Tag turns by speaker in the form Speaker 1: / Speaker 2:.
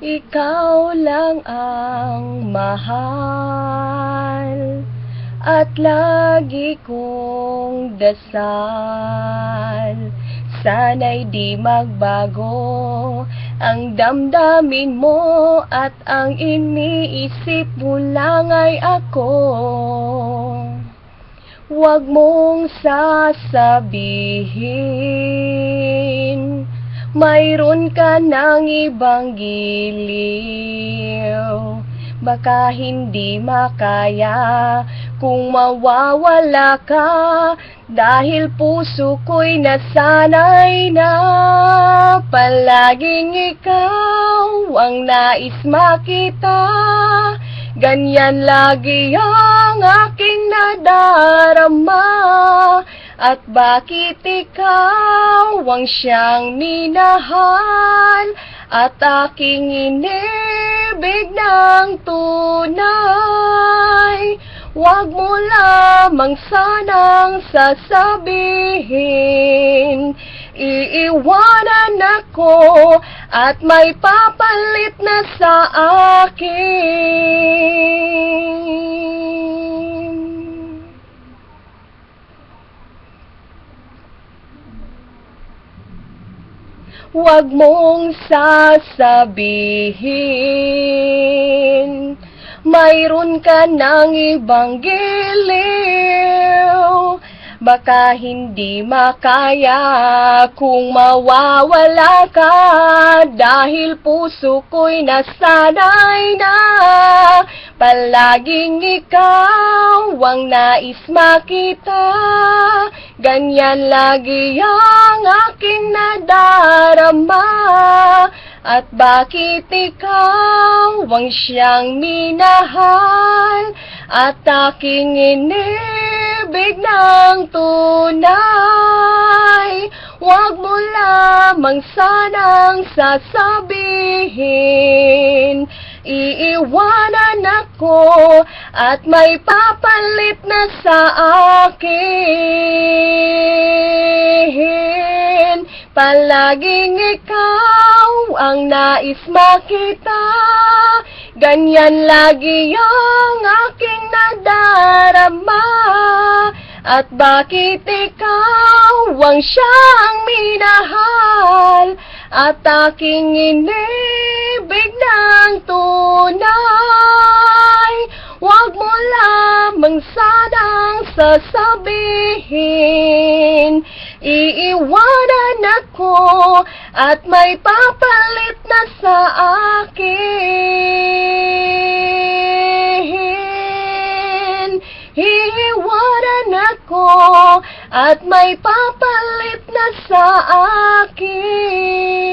Speaker 1: Ikaw lang ang mahal at lagi kong dasal. Sana'y di magbago ang damdamin mo at ang iniisip mo lang ay ako. Huwag mong sasabihin mayroon ka ng ibang giliw. Baka hindi makaya kung mawawala ka, dahil puso ko'y nasanay na palaging ikaw ang nais makita. Ganyan lagi ang aking nadarama. At bakit ikaw ang siyang minahal at aking inibig ng tunay? Huwag mo lamang sanang sasabihin iiwanan ako at may papalit na sa akin. Huwag mong sasabihin mayroon ka ng ibang giliw. Baka hindi makaya kung mawawala ka, dahil puso ko'y nasanay na palaging ikaw ang nais makita. Ganyan lagi ang aking nadarama. At bakit ikaw ang siyang minahal at aking inibig ng tunay? Huwag mo lamang sanang sasabihin iiwanan ako at may papalit na sa akin. Palaging ikaw ang nais makita. Ganyan lagi ang aking nadarama. At bakit ikaw ang siyang minahal at aking inibig ng tunay? Huwag mo lamang sanang sasabihin iiwanan ako at may papalit na sa akin. Iiwanan ako at may papalit na sa akin.